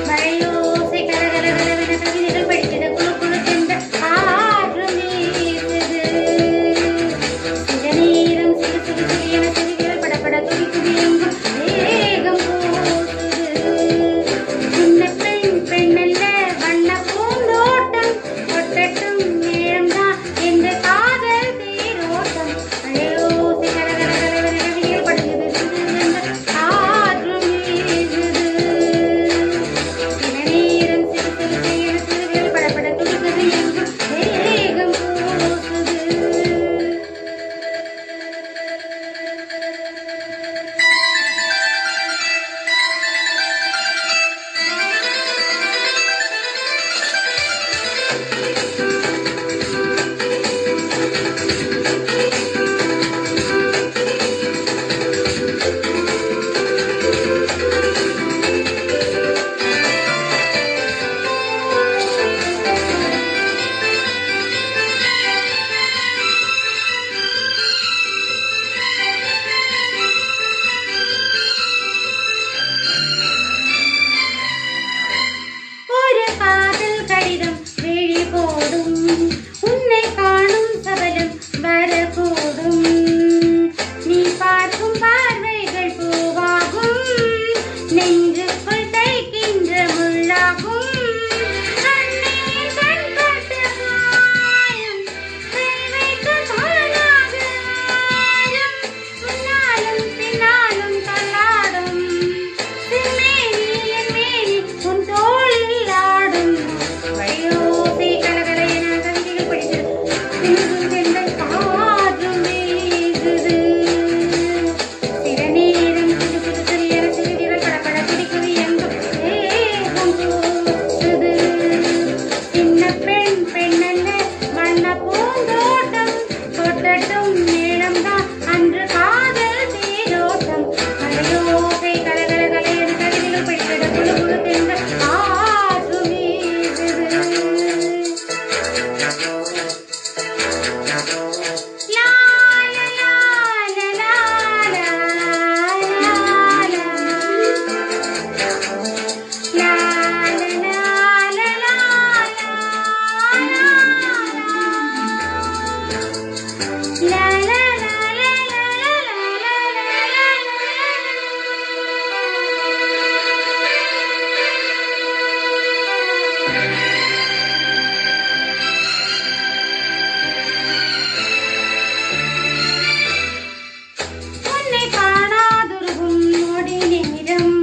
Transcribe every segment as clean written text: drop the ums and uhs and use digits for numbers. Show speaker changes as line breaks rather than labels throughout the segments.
மழையோசை கலகலகலவென கவிதைகள் படித்திட குழு குழு சென்ற ஆற்றும் வீசுது. சில நேரம் சிறு சிறு சிறியன சிறுகள் படபட துடி துடி எங்கும் வேகம் போசுது. சின்ன பெண் பெண்ணல்ல வண்ண பூந்தோட்டம் கொட்டட்டும் நேரம்தான் என்ற காதல் தேரோட்டம். மழையோசை கலகலகலவென கவிதைகள் படித்திட ஆற்றும் வீசுது. சில நேரம் சிறு சிறு சிறியன சிறுகள் படபட துடிக்குது எங்கும் வேகம் போசுது. ஒரு காதல் கடிதம் விழி போடும் உன்னை காணும் சபலம் வரக்கூடும். நீ பார்க்கும் பார்வைகள் பூவாகும் நெஞ்சுக்குள் தைக்கின்ற முள்ளாகும். கண்ணீர் கண்பட்ட காயம் கை வைத்து தானாக ஆழம். முன்னாலும் பின்னாலும் தள்ளாடும் செம்மேனி என் மேனி உன் தோளில் ஆடும். மழையோசை கலகல என கவிதைகள் படித்தது சிந்தும் சென்றல் காற்றும் வீசுது. சில நேரம் சிறு சிறு சிறியன சிறுகள் படபட துடிக்குது எங்கும் வேகம் போசுது. சின்ன பெண் பெண்ணல்ல வண்ண பூந்தோட்டம் கொட்டட்டும் நேரம்தான் அன்று காதல் தேரோட்டம். மழையோசை கலகலகல என கவிதைகள் படித்திட குழு குழு தென்றல் ஆற்றும் வீசுது. லா லா லா லா லா லா லா. லா லா லா லா லா லா. லா லா லா லா உன்னை காணாதுருகும் நொடி நேரம்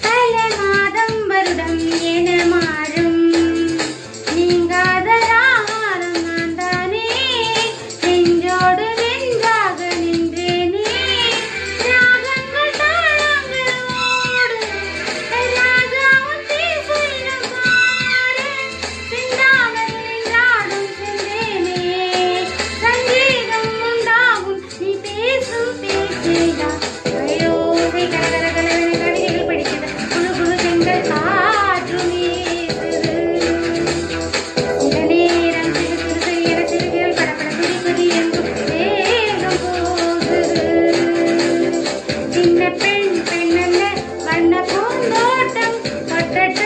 பல மாதம் வருடம் என மாறும். நீங்காத ராகம் நான் தானே நெஞ்சோடு நெஞ்சாக நின்றேனே. ராகங்கள் தாளங்கள் ஓடு ராஜாவும் பேசும் பாரு சிந்தாமல் நின்றாடும் சென்றேனே. சங்கீதம் உண்டாகும் நீ பேசும் பேச்சேடா. மழையோசை கலகலகலவென கவிதைகள் படித்தது குழு குழு சென்றல் ஆற்றும் வீசுது. சில நேரம் சிறு சிறு சிறியன சிறுகள் படபட துடிக்குது எங்கும் வேகம் போசுது. சின்ன பெண் பெண்ணல்ல வண்ண பூந்தோட்டம் கொட்டட்டும்